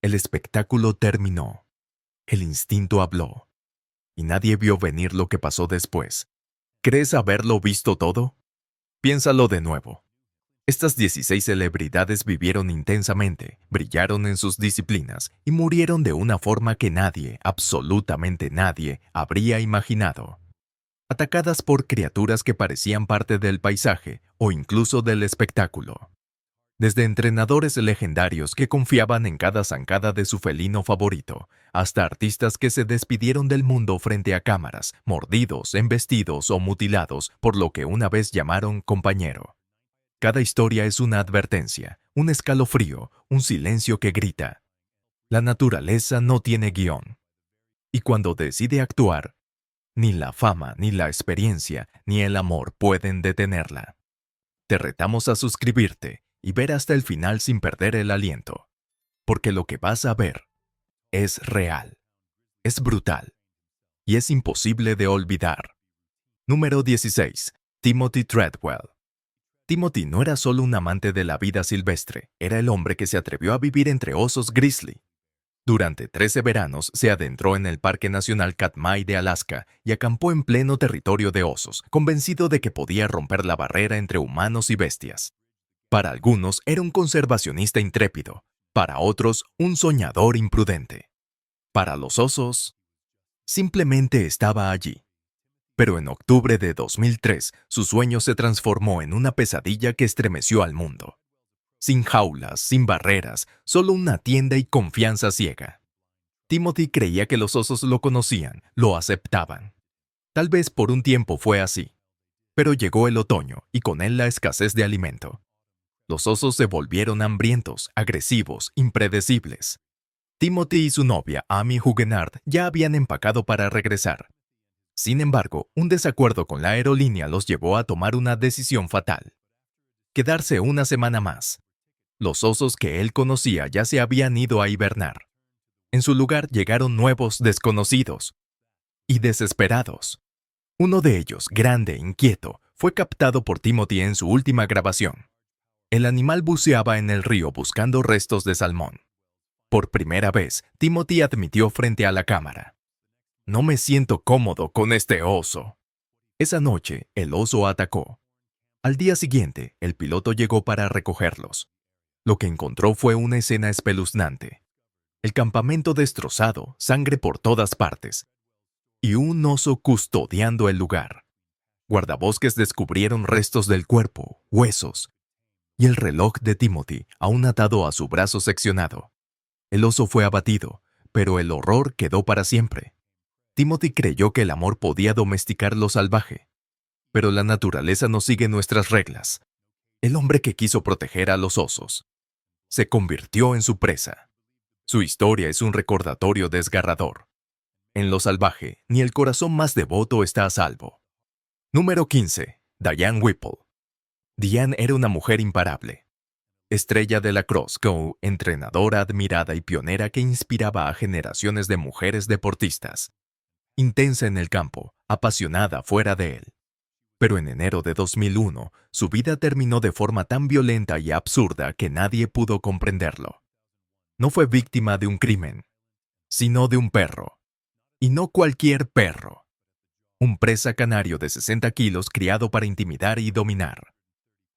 El espectáculo terminó. El instinto habló. Y nadie vio venir lo que pasó después. ¿Crees haberlo visto todo? Piénsalo de nuevo. Estas 16 celebridades vivieron intensamente, brillaron en sus disciplinas y murieron de una forma que nadie, absolutamente nadie, habría imaginado. Atacadas por criaturas que parecían parte del paisaje o incluso del espectáculo. Desde entrenadores legendarios que confiaban en cada zancada de su felino favorito, hasta artistas que se despidieron del mundo frente a cámaras, mordidos, embestidos o mutilados por lo que una vez llamaron compañero. Cada historia es una advertencia, un escalofrío, un silencio que grita. La naturaleza no tiene guión. Y cuando decide actuar, ni la fama, ni la experiencia, ni el amor pueden detenerla. Te retamos a suscribirte y ver hasta el final sin perder el aliento. Porque lo que vas a ver es real, es brutal y es imposible de olvidar. Número 16. Timothy Treadwell. Timothy no era solo un amante de la vida silvestre, era el hombre que se atrevió a vivir entre osos grizzly. Durante 13 veranos se adentró en el Parque Nacional Katmai de Alaska y acampó en pleno territorio de osos, convencido de que podía romper la barrera entre humanos y bestias. Para algunos era un conservacionista intrépido, para otros un soñador imprudente. Para los osos, simplemente estaba allí. Pero en octubre de 2003, su sueño se transformó en una pesadilla que estremeció al mundo. Sin jaulas, sin barreras, solo una tienda y confianza ciega. Timothy creía que los osos lo conocían, lo aceptaban. Tal vez por un tiempo fue así. Pero llegó el otoño y con él la escasez de alimento. Los osos se volvieron hambrientos, agresivos, impredecibles. Timothy y su novia, Amy Huguenard, ya habían empacado para regresar. Sin embargo, un desacuerdo con la aerolínea los llevó a tomar una decisión fatal. Quedarse una semana más. Los osos que él conocía ya se habían ido a hibernar. En su lugar llegaron nuevos desconocidos. Y desesperados. Uno de ellos, grande, inquieto, fue captado por Timothy en su última grabación. El animal buceaba en el río buscando restos de salmón. Por primera vez, Timothy admitió frente a la cámara: «No me siento cómodo con este oso». Esa noche, el oso atacó. Al día siguiente, el piloto llegó para recogerlos. Lo que encontró fue una escena espeluznante. El campamento destrozado, sangre por todas partes. Y un oso custodiando el lugar. Guardabosques descubrieron restos del cuerpo, huesos. Y el reloj de Timothy, aún atado a su brazo seccionado. El oso fue abatido, pero el horror quedó para siempre. Timothy creyó que el amor podía domesticar lo salvaje. Pero la naturaleza no sigue nuestras reglas. El hombre que quiso proteger a los osos se convirtió en su presa. Su historia es un recordatorio desgarrador. En lo salvaje, ni el corazón más devoto está a salvo. Número 15. Diane Whipple. Diane era una mujer imparable. Estrella de la Cross Go, entrenadora admirada y pionera que inspiraba a generaciones de mujeres deportistas. Intensa en el campo, apasionada fuera de él. Pero en enero de 2001, su vida terminó de forma tan violenta y absurda que nadie pudo comprenderlo. No fue víctima de un crimen, sino de un perro. Y no cualquier perro. Un presa canario de 60 kilos criado para intimidar y dominar.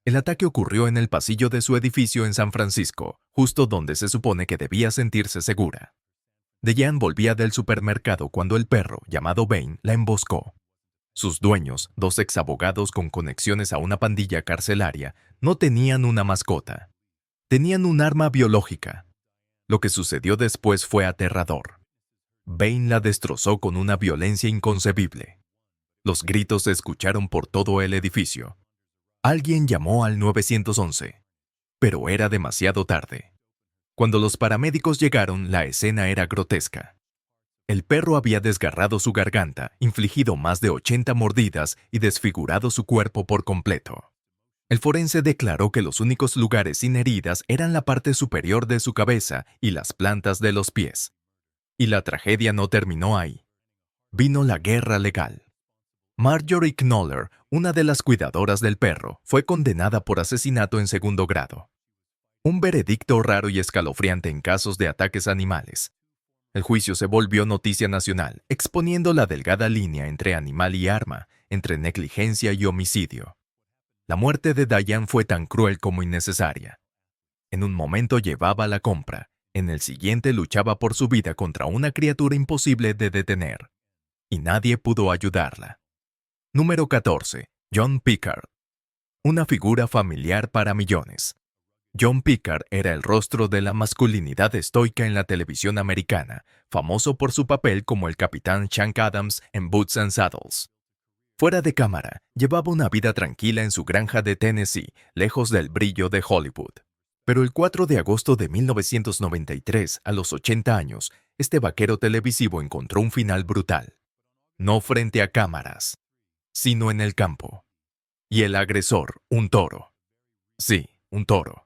El ataque ocurrió en el pasillo de su edificio en San Francisco, justo donde se supone que debía sentirse segura. Diane volvía del supermercado cuando el perro, llamado Bane, la emboscó. Sus dueños, dos exabogados con conexiones a una pandilla carcelaria, no tenían una mascota. Tenían un arma biológica. Lo que sucedió después fue aterrador. Bane la destrozó con una violencia inconcebible. Los gritos se escucharon por todo el edificio. Alguien llamó al 911, pero era demasiado tarde. Cuando los paramédicos llegaron, la escena era grotesca. El perro había desgarrado su garganta, infligido más de 80 mordidas y desfigurado su cuerpo por completo. El forense declaró que los únicos lugares sin heridas eran la parte superior de su cabeza y las plantas de los pies. Y la tragedia no terminó ahí. Vino la guerra legal. Marjorie Knoller, una de las cuidadoras del perro, fue condenada por asesinato en segundo grado. Un veredicto raro y escalofriante en casos de ataques a animales. El juicio se volvió noticia nacional, exponiendo la delgada línea entre animal y arma, entre negligencia y homicidio. La muerte de Diane fue tan cruel como innecesaria. En un momento llevaba la compra, en el siguiente luchaba por su vida contra una criatura imposible de detener. Y nadie pudo ayudarla. Número 14. John Pickard. Una figura familiar para millones. John Pickard era el rostro de la masculinidad estoica en la televisión americana, famoso por su papel como el capitán Shank Adams en Boots and Saddles. Fuera de cámara, llevaba una vida tranquila en su granja de Tennessee, lejos del brillo de Hollywood. Pero el 4 de agosto de 1993, a los 80 años, este vaquero televisivo encontró un final brutal. No frente a cámaras, sino en el campo. Y el agresor, un toro. Sí, un toro.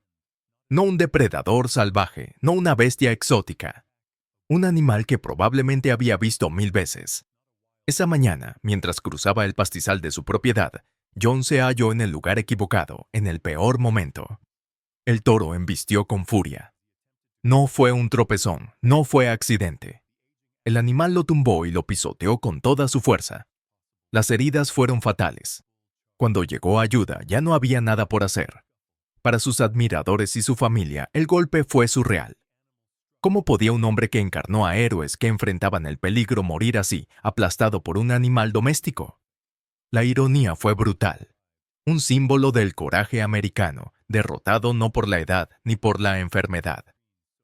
No un depredador salvaje, no una bestia exótica. Un animal que probablemente había visto 1000 veces. Esa mañana, mientras cruzaba el pastizal de su propiedad, John se halló en el lugar equivocado, en el peor momento. El toro embistió con furia. No fue un tropezón, no fue accidente. El animal lo tumbó y lo pisoteó con toda su fuerza. Las heridas fueron fatales. Cuando llegó ayuda, ya no había nada por hacer. Para sus admiradores y su familia, el golpe fue surreal. ¿Cómo podía un hombre que encarnó a héroes que enfrentaban el peligro morir así, aplastado por un animal doméstico? La ironía fue brutal. Un símbolo del coraje americano, derrotado no por la edad ni por la enfermedad,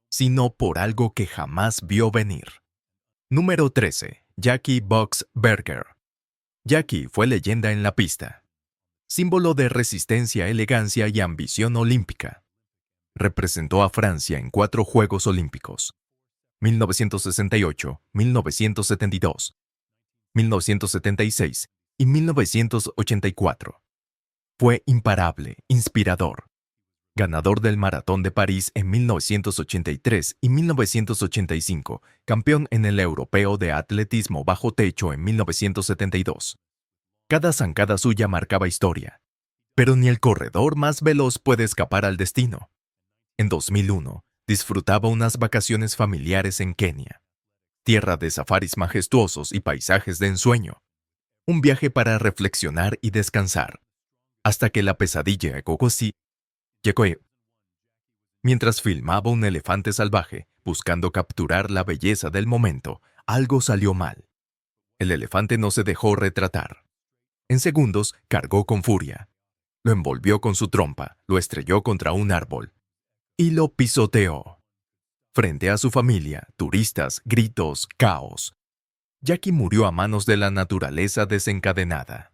sino por algo que jamás vio venir. Número 13. Jackie Box Berger. Jackie fue leyenda en la pista. Símbolo de resistencia, elegancia y ambición olímpica. Representó a Francia en 4 Juegos Olímpicos: 1968, 1972, 1976 y 1984. Fue imparable, inspirador. Ganador del Maratón de París en 1983 y 1985, campeón en el Europeo de Atletismo bajo techo en 1972. Cada zancada suya marcaba historia. Pero ni el corredor más veloz puede escapar al destino. En 2001, disfrutaba unas vacaciones familiares en Kenia. Tierra de safaris majestuosos y paisajes de ensueño. Un viaje para reflexionar y descansar. Hasta que la pesadilla llegó. Mientras filmaba un elefante salvaje, buscando capturar la belleza del momento, algo salió mal. El elefante no se dejó retratar. En segundos, cargó con furia. Lo envolvió con su trompa, lo estrelló contra un árbol y lo pisoteó. Frente a su familia, turistas, gritos, caos. Jackie murió a manos de la naturaleza desencadenada.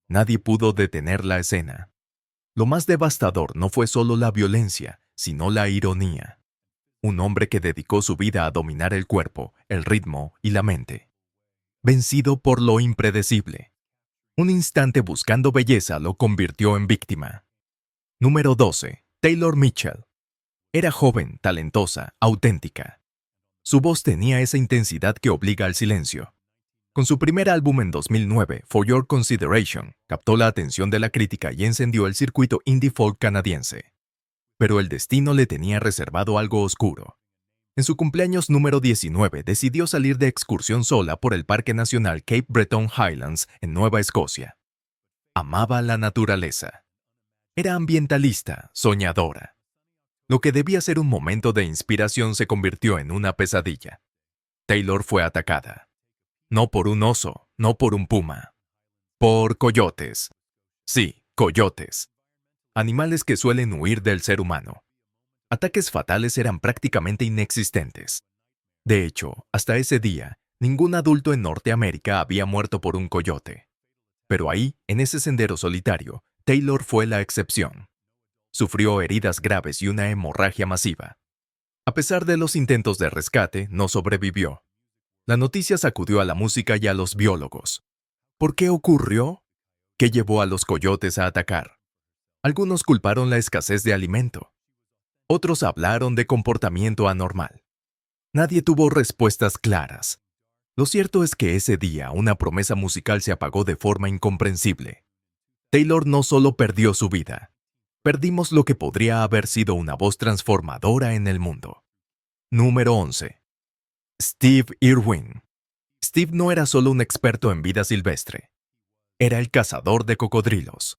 Nadie pudo detener la escena. Lo más devastador no fue solo la violencia, sino la ironía. Un hombre que dedicó su vida a dominar el cuerpo, el ritmo y la mente. Vencido por lo impredecible. Un instante buscando belleza lo convirtió en víctima. Número 12. Taylor Mitchell. Era joven, talentosa, auténtica. Su voz tenía esa intensidad que obliga al silencio. Con su primer álbum en 2009, For Your Consideration, captó la atención de la crítica y encendió el circuito indie folk canadiense. Pero el destino le tenía reservado algo oscuro. En su cumpleaños número 19 decidió salir de excursión sola por el Parque Nacional Cape Breton Highlands en Nueva Escocia. Amaba la naturaleza. Era ambientalista, soñadora. Lo que debía ser un momento de inspiración se convirtió en una pesadilla. Taylor fue atacada. No por un oso, no por un puma. Por coyotes. Sí, coyotes. Animales que suelen huir del ser humano. Ataques fatales eran prácticamente inexistentes. De hecho, hasta ese día, ningún adulto en Norteamérica había muerto por un coyote. Pero ahí, en ese sendero solitario, Taylor fue la excepción. Sufrió heridas graves y una hemorragia masiva. A pesar de los intentos de rescate, no sobrevivió. La noticia sacudió a la música y a los biólogos. ¿Por qué ocurrió? ¿Qué llevó a los coyotes a atacar? Algunos culparon la escasez de alimento. Otros hablaron de comportamiento anormal. Nadie tuvo respuestas claras. Lo cierto es que ese día una promesa musical se apagó de forma incomprensible. Taylor no solo perdió su vida, Perdimos lo que podría haber sido una voz transformadora en el mundo. Número 11. Steve Irwin. Steve no era solo un experto en vida silvestre. Era el cazador de cocodrilos.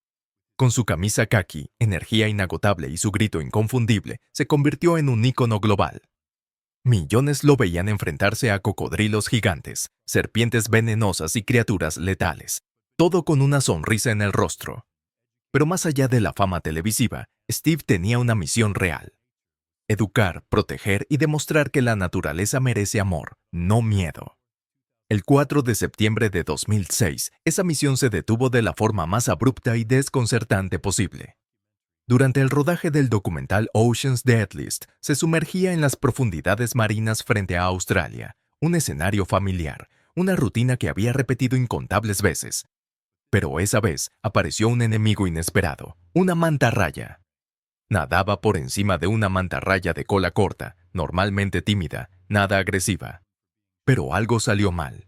Con su camisa caqui, energía inagotable y su grito inconfundible, se convirtió en un ícono global. Millones lo veían enfrentarse a cocodrilos gigantes, serpientes venenosas y criaturas letales, todo con una sonrisa en el rostro. Pero más allá de la fama televisiva, Steve tenía una misión real: educar, proteger y demostrar que la naturaleza merece amor, no miedo. El 4 de septiembre de 2006, esa misión se detuvo de la forma más abrupta y desconcertante posible. Durante el rodaje del documental Ocean's Deadliest, se sumergía en las profundidades marinas frente a Australia, un escenario familiar, una rutina que había repetido incontables veces. Pero esa vez apareció un enemigo inesperado, una mantarraya. Nadaba por encima de una mantarraya de cola corta, normalmente tímida, nada agresiva. Pero algo salió mal.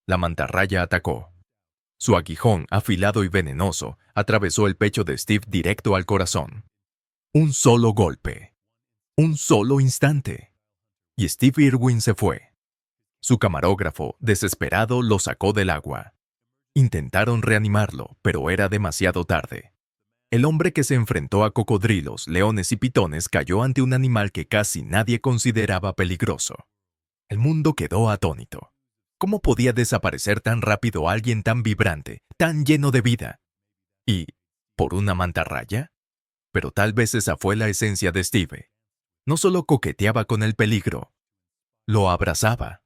La mantarraya atacó. Su aguijón, afilado y venenoso, atravesó el pecho de Steve directo al corazón. Un solo golpe. Un solo instante. Y Steve Irwin se fue. Su camarógrafo, desesperado, lo sacó del agua. Intentaron reanimarlo, pero era demasiado tarde. El hombre que se enfrentó a cocodrilos, leones y pitones cayó ante un animal que casi nadie consideraba peligroso. El mundo quedó atónito. ¿Cómo podía desaparecer tan rápido alguien tan vibrante, tan lleno de vida? ¿Y por una mantarraya? Pero tal vez esa fue la esencia de Steve. No solo coqueteaba con el peligro, lo abrazaba.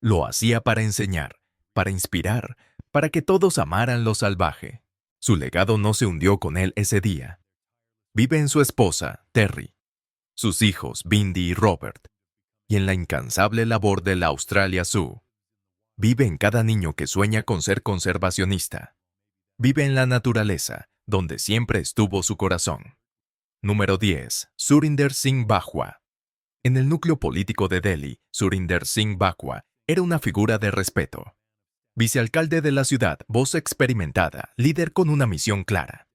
Lo hacía para enseñar, para inspirar, para que todos amaran lo salvaje. Su legado no se hundió con él ese día. Vive en su esposa, Terry, sus hijos, Bindi y Robert, y en la incansable labor de la Australia Zoo. Vive en cada niño que sueña con ser conservacionista. Vive en la naturaleza, donde siempre estuvo su corazón. Número 10. Surinder Singh Bajwa. En el núcleo político de Delhi, Surinder Singh Bajwa era una figura de respeto. Vicealcalde de la ciudad, voz experimentada, líder con una misión clara: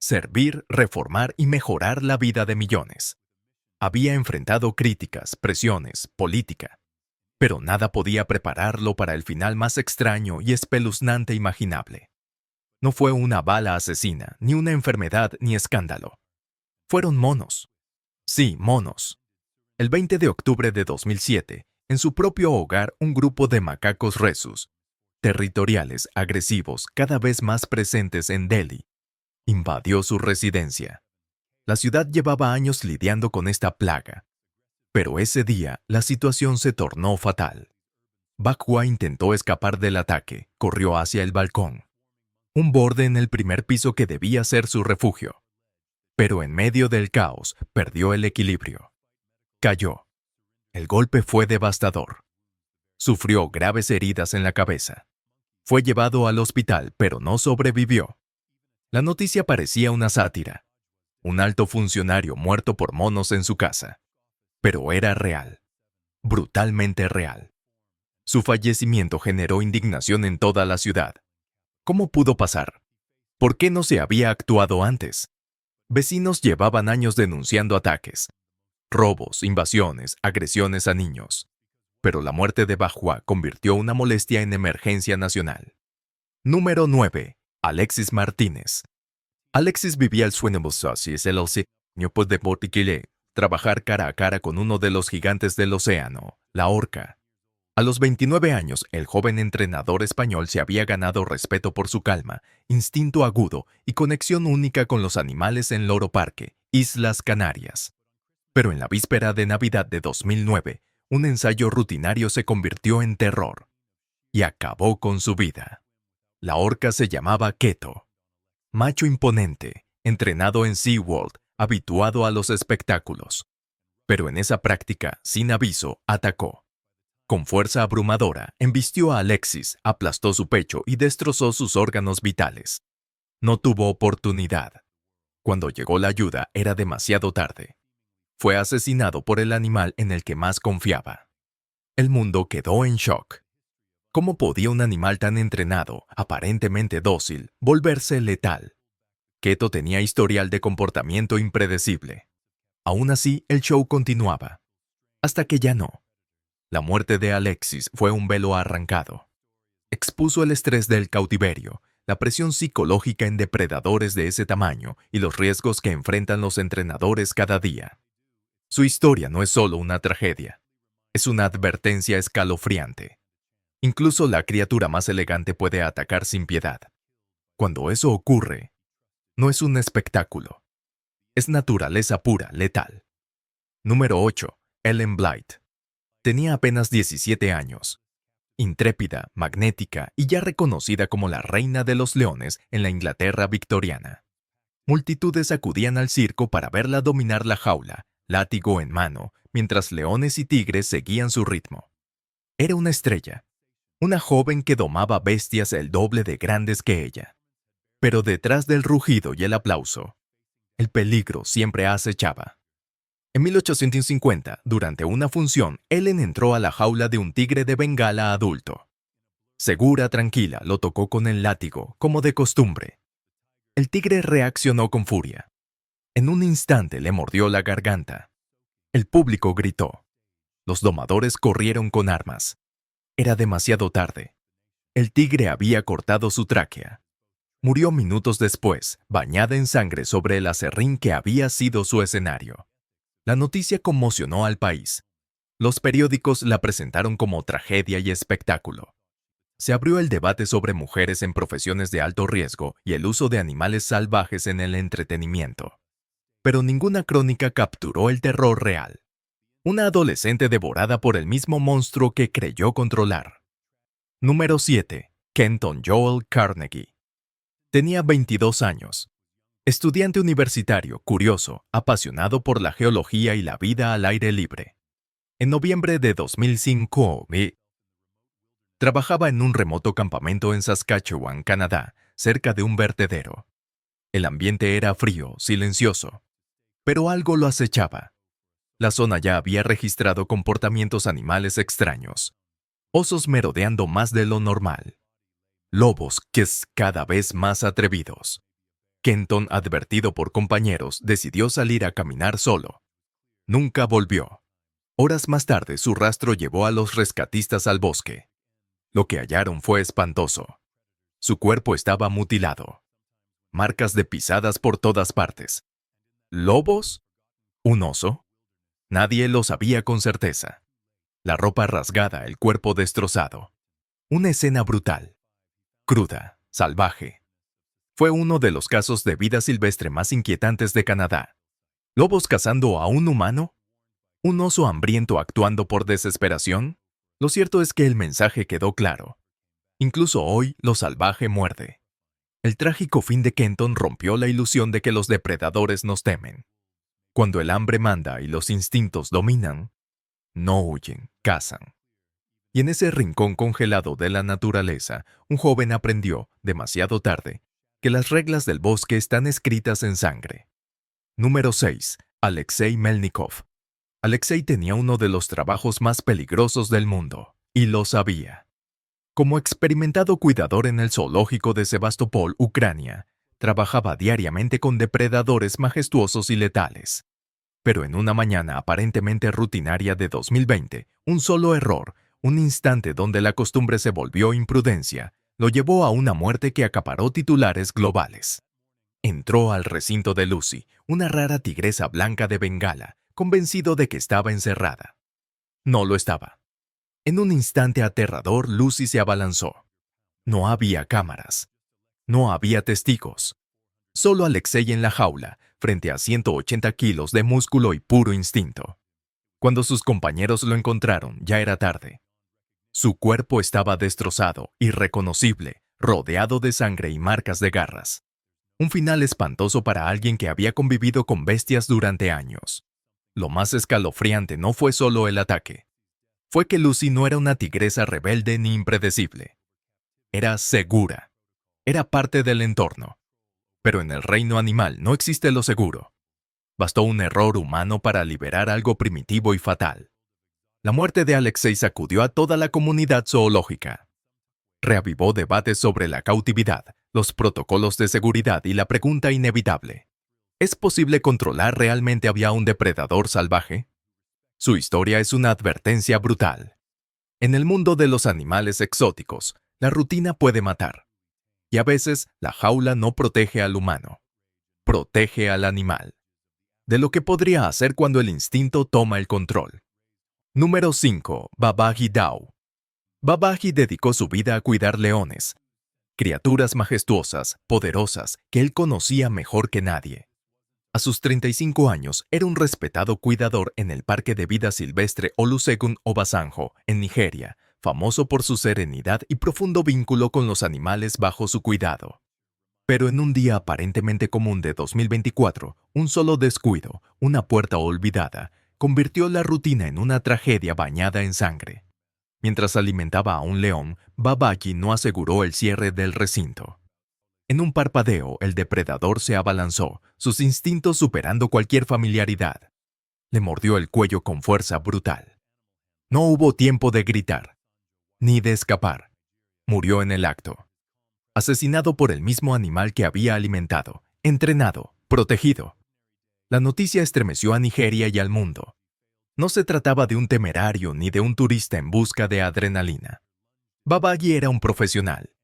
servir, reformar y mejorar la vida de millones. Había enfrentado críticas, presiones, política, pero nada podía prepararlo para el final más extraño y espeluznante imaginable. No fue una bala asesina, ni una enfermedad, ni escándalo. Fueron monos. Sí, monos. El 20 de octubre de 2007, en su propio hogar, un grupo de macacos rhesus, territoriales, agresivos, cada vez más presentes en Delhi, invadió su residencia. La ciudad llevaba años lidiando con esta plaga, pero ese día la situación se tornó fatal. Bajwa intentó escapar del ataque, corrió hacia el balcón, un borde en el primer piso que debía ser su refugio. Pero en medio del caos perdió el equilibrio. Cayó. El golpe fue devastador. Sufrió graves heridas en la cabeza. Fue llevado al hospital, pero no sobrevivió. La noticia parecía una sátira. Un alto funcionario muerto por monos en su casa. Pero era real. Brutalmente real. Su fallecimiento generó indignación en toda la ciudad. ¿Cómo pudo pasar? ¿Por qué no se había actuado antes? Vecinos llevaban años denunciando ataques, robos, invasiones, agresiones a niños. Pero la muerte de Bajwa convirtió una molestia en emergencia nacional. Número 9. Alexis Martínez. Alexis vivía el sueño de trabajar cara a cara con uno de los gigantes del océano, la orca. A los 29 años, el joven entrenador español se había ganado respeto por su calma, instinto agudo y conexión única con los animales en Loro Parque, Islas Canarias. Pero en la víspera de Navidad de 2009, un ensayo rutinario se convirtió en terror y acabó con su vida. La orca se llamaba Keto. Macho imponente, entrenado en SeaWorld, habituado a los espectáculos. Pero en esa práctica, sin aviso, atacó. Con fuerza abrumadora, embistió a Alexis, aplastó su pecho y destrozó sus órganos vitales. No tuvo oportunidad. Cuando llegó la ayuda, era demasiado tarde. Fue asesinado por el animal en el que más confiaba. El mundo quedó en shock. ¿Cómo podía un animal tan entrenado, aparentemente dócil, volverse letal? Keto tenía historial de comportamiento impredecible. Aún así, el show continuaba. Hasta que ya no. La muerte de Alexis fue un velo arrancado. Expuso el estrés del cautiverio, la presión psicológica en depredadores de ese tamaño y los riesgos que enfrentan los entrenadores cada día. Su historia no es solo una tragedia, es una advertencia escalofriante. Incluso la criatura más elegante puede atacar sin piedad. Cuando eso ocurre, no es un espectáculo. Es naturaleza pura, letal. Número 8. Ellen Blight. Tenía apenas 17 años. Intrépida, magnética y ya reconocida como la reina de los leones en la Inglaterra victoriana. Multitudes acudían al circo para verla dominar la jaula, látigo en mano, mientras leones y tigres seguían su ritmo. Era una estrella, una joven que domaba bestias el doble de grandes que ella. Pero detrás del rugido y el aplauso, el peligro siempre acechaba. En 1850, durante una función, Ellen entró a la jaula de un tigre de Bengala adulto. Segura, tranquila, lo tocó con el látigo, como de costumbre. El tigre reaccionó con furia. En un instante le mordió la garganta. El público gritó. Los domadores corrieron con armas. Era demasiado tarde. El tigre había cortado su tráquea. Murió minutos después, bañada en sangre sobre el aserrín que había sido su escenario. La noticia conmocionó al país. Los periódicos la presentaron como tragedia y espectáculo. Se abrió el debate sobre mujeres en profesiones de alto riesgo y el uso de animales salvajes en el entretenimiento. Pero ninguna crónica capturó el terror real. Una adolescente devorada por el mismo monstruo que creyó controlar. Número 7. Kenton Joel Carnegie. Tenía 22 años. Estudiante universitario, curioso, apasionado por la geología y la vida al aire libre. En noviembre de 2005, trabajaba en un remoto campamento en Saskatchewan, Canadá, cerca de un vertedero. El ambiente era frío, silencioso. Pero algo lo acechaba. La zona ya había registrado comportamientos animales extraños. Osos merodeando más de lo normal. Lobos cada vez más atrevidos. Kenton, advertido por compañeros, decidió salir a caminar solo. Nunca volvió. Horas más tarde, su rastro llevó a los rescatistas al bosque. Lo que hallaron fue espantoso. Su cuerpo estaba mutilado. Marcas de pisadas por todas partes. ¿Lobos? ¿Un oso? Nadie lo sabía con certeza. La ropa rasgada, el cuerpo destrozado. Una escena brutal. Cruda, salvaje. Fue uno de los casos de vida silvestre más inquietantes de Canadá. ¿Lobos cazando a un humano? ¿Un oso hambriento actuando por desesperación? Lo cierto es que el mensaje quedó claro. Incluso hoy, lo salvaje muerde. El trágico fin de Kenton rompió la ilusión de que los depredadores nos temen. Cuando el hambre manda y los instintos dominan, no huyen, cazan. Y en ese rincón congelado de la naturaleza, un joven aprendió, demasiado tarde, que las reglas del bosque están escritas en sangre. Número 6. Alexei Melnikov. Alexei tenía uno de los trabajos más peligrosos del mundo, y lo sabía. Como experimentado cuidador en el zoológico de Sebastopol, Ucrania, trabajaba diariamente con depredadores majestuosos y letales. Pero en una mañana aparentemente rutinaria de 2020, un solo error, un instante donde la costumbre se volvió imprudencia, lo llevó a una muerte que acaparó titulares globales. Entró al recinto de Lucy, una rara tigresa blanca de Bengala, convencido de que estaba encerrada. No lo estaba. En un instante aterrador, Lucy se abalanzó. No había cámaras. No había testigos. Solo Alexei en la jaula, frente a 180 kilos de músculo y puro instinto. Cuando sus compañeros lo encontraron, ya era tarde. Su cuerpo estaba destrozado, irreconocible, rodeado de sangre y marcas de garras. Un final espantoso para alguien que había convivido con bestias durante años. Lo más escalofriante no fue solo el ataque. Fue que Lucy no era una tigresa rebelde ni impredecible. Era segura. Era parte del entorno. Pero en el reino animal no existe lo seguro. Bastó un error humano para liberar algo primitivo y fatal. La muerte de Alexei sacudió a toda la comunidad zoológica. Reavivó debates sobre la cautividad, los protocolos de seguridad y la pregunta inevitable: ¿es posible controlar realmente a un depredador salvaje? Su historia es una advertencia brutal. En el mundo de los animales exóticos, la rutina puede matar. Y a veces, la jaula no protege al humano. Protege al animal. De lo que podría hacer cuando el instinto toma el control. Número 5. Babaji Dao. Babaji dedicó su vida a cuidar leones, criaturas majestuosas, poderosas, que él conocía mejor que nadie. A sus 35 años, era un respetado cuidador en el Parque de Vida Silvestre Olusegun Obasanjo, en Nigeria, famoso por su serenidad y profundo vínculo con los animales bajo su cuidado. Pero en un día aparentemente común de 2024, un solo descuido, una puerta olvidada, convirtió la rutina en una tragedia bañada en sangre. Mientras alimentaba a un león, Babaji no aseguró el cierre del recinto. En un parpadeo, el depredador se abalanzó, sus instintos superando cualquier familiaridad. Le mordió el cuello con fuerza brutal. No hubo tiempo de gritar, ni de escapar. Murió en el acto. Asesinado por el mismo animal que había alimentado, entrenado, protegido. La noticia estremeció a Nigeria y al mundo. No se trataba de un temerario ni de un turista en busca de adrenalina. Babaji era un profesional,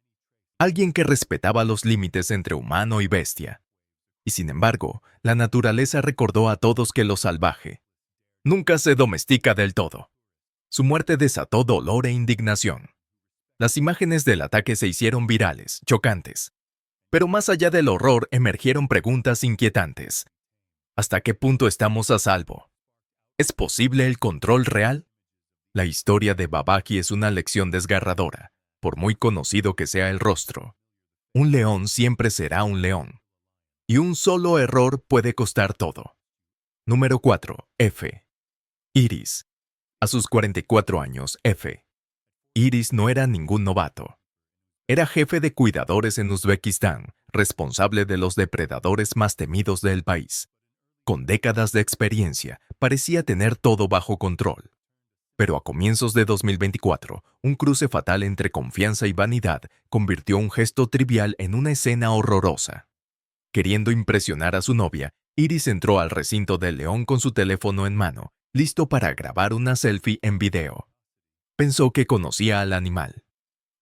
alguien que respetaba los límites entre humano y bestia. Y sin embargo, la naturaleza recordó a todos que lo salvaje nunca se domestica del todo. Su muerte desató dolor e indignación. Las imágenes del ataque se hicieron virales, chocantes. Pero más allá del horror emergieron preguntas inquietantes. ¿Hasta qué punto estamos a salvo? ¿Es posible el control real? La historia de Babaji es una lección desgarradora, por muy conocido que sea el rostro. Un león siempre será un león. Y un solo error puede costar todo. Número 4. F. Iris. A sus 44 años, F. Iris no era ningún novato. Era jefe de cuidadores en Uzbekistán, responsable de los depredadores más temidos del país. Con décadas de experiencia, parecía tener todo bajo control. Pero a comienzos de 2024, un cruce fatal entre confianza y vanidad convirtió un gesto trivial en una escena horrorosa. Queriendo impresionar a su novia, Iris entró al recinto del león con su teléfono en mano, listo para grabar una selfie en video. Pensó que conocía al animal.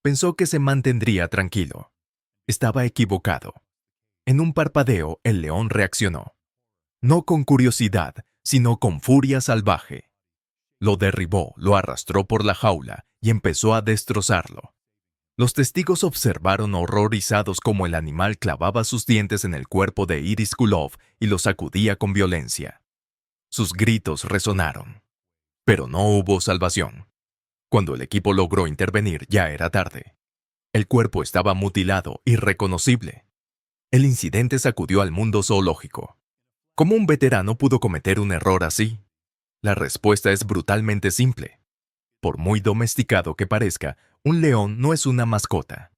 Pensó que se mantendría tranquilo. Estaba equivocado. En un parpadeo, el león reaccionó. No con curiosidad, sino con furia salvaje. Lo derribó, lo arrastró por la jaula y empezó a destrozarlo. Los testigos observaron horrorizados cómo el animal clavaba sus dientes en el cuerpo de Iris Kulov y lo sacudía con violencia. Sus gritos resonaron. Pero no hubo salvación. Cuando el equipo logró intervenir, ya era tarde. El cuerpo estaba mutilado, irreconocible. El incidente sacudió al mundo zoológico. ¿Cómo un veterano pudo cometer un error así? La respuesta es brutalmente simple. Por muy domesticado que parezca, un león no es una mascota.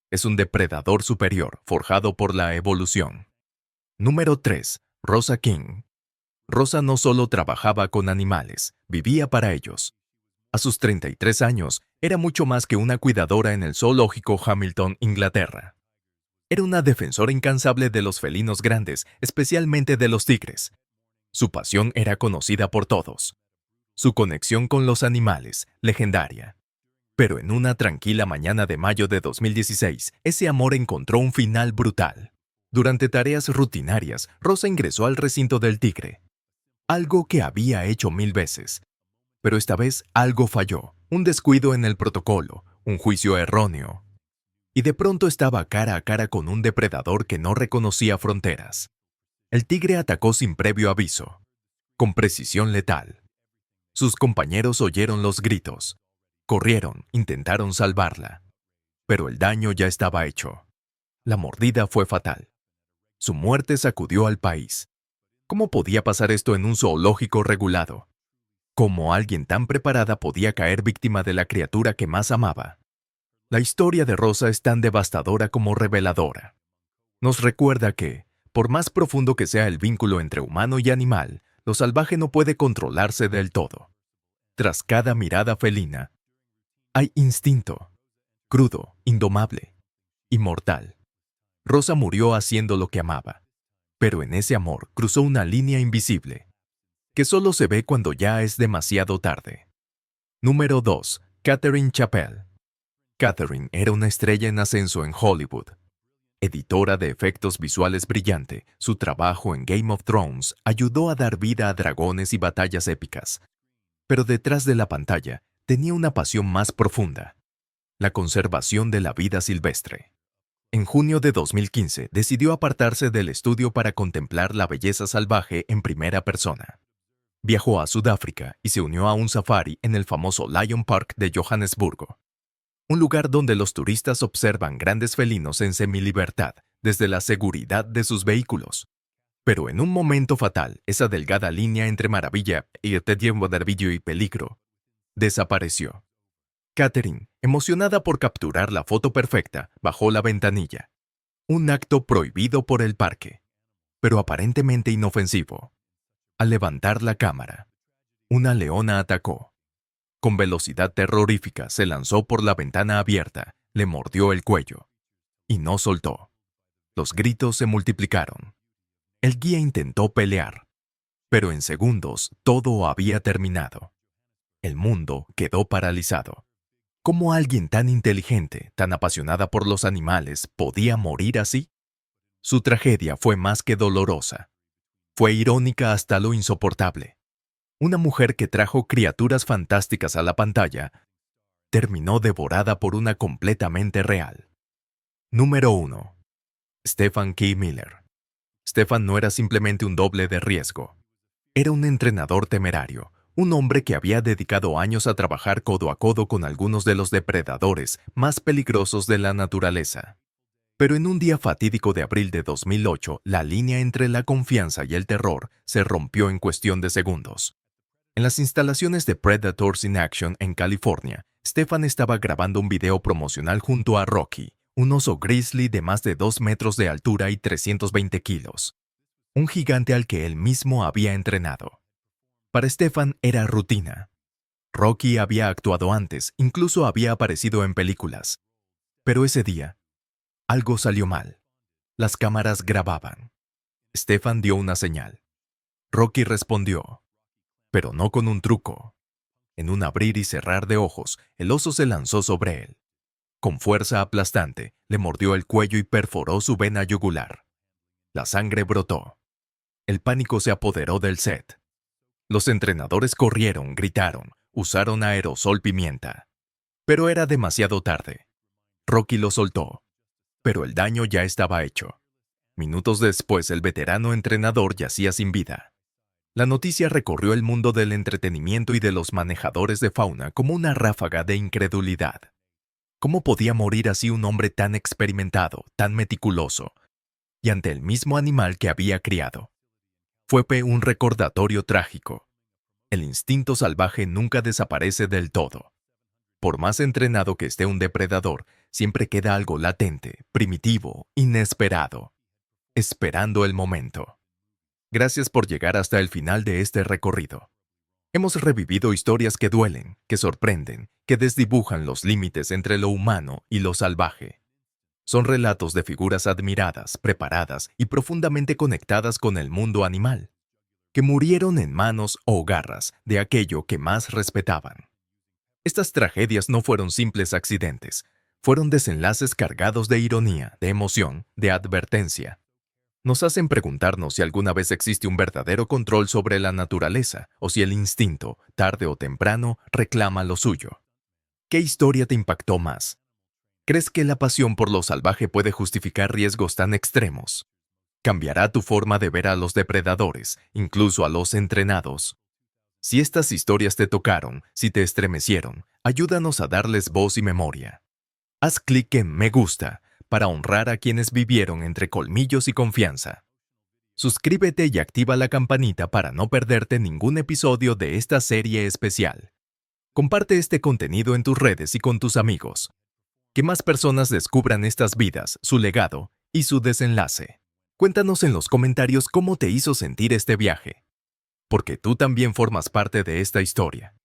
Es un depredador superior, forjado por la evolución. Número 3. Rosa King. Rosa no solo trabajaba con animales, vivía para ellos. A sus 33 años, era mucho más que una cuidadora en el zoológico Hamilton, Inglaterra. Era una defensora incansable de los felinos grandes, especialmente de los tigres. Su pasión era conocida por todos. Su conexión con los animales, legendaria. Pero en una tranquila mañana de mayo de 2016, ese amor encontró un final brutal. Durante tareas rutinarias, Rosa ingresó al recinto del tigre. Algo que había hecho 1000 veces. Pero esta vez algo falló, un descuido en el protocolo, un juicio erróneo. Y de pronto estaba cara a cara con un depredador que no reconocía fronteras. El tigre atacó sin previo aviso, con precisión letal. Sus compañeros oyeron los gritos. Corrieron, intentaron salvarla. Pero el daño ya estaba hecho. La mordida fue fatal. Su muerte sacudió al país. ¿Cómo podía pasar esto en un zoológico regulado? ¿Cómo alguien tan preparada podía caer víctima de la criatura que más amaba? La historia de Rosa es tan devastadora como reveladora. Nos recuerda que, por más profundo que sea el vínculo entre humano y animal, lo salvaje no puede controlarse del todo. Tras cada mirada felina, hay instinto, crudo, indomable, inmortal. Rosa murió haciendo lo que amaba, pero en ese amor cruzó una línea invisible, que solo se ve cuando ya es demasiado tarde. Número 2. Catherine Chappell. Catherine era una estrella en ascenso en Hollywood. Editora de efectos visuales brillante, su trabajo en Game of Thrones ayudó a dar vida a dragones y batallas épicas. Pero detrás de la pantalla tenía una pasión más profunda: la conservación de la vida silvestre. En junio de 2015 decidió apartarse del estudio para contemplar la belleza salvaje en primera persona. Viajó a Sudáfrica y se unió a un safari en el famoso Lion Park de Johannesburgo, un lugar donde los turistas observan grandes felinos en semilibertad desde la seguridad de sus vehículos. Pero en un momento fatal, esa delgada línea entre maravilla y maravillo y peligro desapareció. Catherine, emocionada por capturar la foto perfecta, bajó la ventanilla. Un acto prohibido por el parque, pero aparentemente inofensivo. Al levantar la cámara, una leona atacó. Con velocidad terrorífica se lanzó por la ventana abierta, le mordió el cuello. Y no soltó. Los gritos se multiplicaron. El guía intentó pelear, pero en segundos todo había terminado. El mundo quedó paralizado. ¿Cómo alguien tan inteligente, tan apasionada por los animales, podía morir así? Su tragedia fue más que dolorosa. Fue irónica hasta lo insoportable. Una mujer que trajo criaturas fantásticas a la pantalla terminó devorada por una completamente real. Número 1. Stephen K. Miller. Stephen no era simplemente un doble de riesgo. Era un entrenador temerario, un hombre que había dedicado años a trabajar codo a codo con algunos de los depredadores más peligrosos de la naturaleza. Pero en un día fatídico de abril de 2008, la línea entre la confianza y el terror se rompió en cuestión de segundos. En las instalaciones de Predators in Action en California, Stephen estaba grabando un video promocional junto a Rocky, un oso grizzly de más de 2 metros de altura y 320 kilos. Un gigante al que él mismo había entrenado. Para Stephen era rutina. Rocky había actuado antes, incluso había aparecido en películas. Pero ese día, algo salió mal. Las cámaras grababan. Stephen dio una señal. Rocky respondió, pero no con un truco. En un abrir y cerrar de ojos, el oso se lanzó sobre él. Con fuerza aplastante, le mordió el cuello y perforó su vena yugular. La sangre brotó. El pánico se apoderó del set. Los entrenadores corrieron, gritaron, usaron aerosol pimienta. Pero era demasiado tarde. Rocky lo soltó. Pero el daño ya estaba hecho. Minutos después, el veterano entrenador yacía sin vida. La noticia recorrió el mundo del entretenimiento y de los manejadores de fauna como una ráfaga de incredulidad. ¿Cómo podía morir así un hombre tan experimentado, tan meticuloso, y ante el mismo animal que había criado? Fue un recordatorio trágico. El instinto salvaje nunca desaparece del todo. Por más entrenado que esté un depredador, siempre queda algo latente, primitivo, inesperado, esperando el momento. Gracias por llegar hasta el final de este recorrido. Hemos revivido historias que duelen, que sorprenden, que desdibujan los límites entre lo humano y lo salvaje. Son relatos de figuras admiradas, preparadas y profundamente conectadas con el mundo animal, que murieron en manos o garras de aquello que más respetaban. Estas tragedias no fueron simples accidentes, fueron desenlaces cargados de ironía, de emoción, de advertencia. Nos hacen preguntarnos si alguna vez existe un verdadero control sobre la naturaleza o si el instinto, tarde o temprano, reclama lo suyo. ¿Qué historia te impactó más? ¿Crees que la pasión por lo salvaje puede justificar riesgos tan extremos? ¿Cambiará tu forma de ver a los depredadores, incluso a los entrenados? Si estas historias te tocaron, si te estremecieron, ayúdanos a darles voz y memoria. Haz clic en Me gusta para honrar a quienes vivieron entre colmillos y confianza. Suscríbete y activa la campanita para no perderte ningún episodio de esta serie especial. Comparte este contenido en tus redes y con tus amigos. Que más personas descubran estas vidas, su legado y su desenlace. Cuéntanos en los comentarios cómo te hizo sentir este viaje, porque tú también formas parte de esta historia.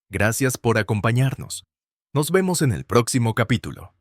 Gracias por acompañarnos. Nos vemos en el próximo capítulo.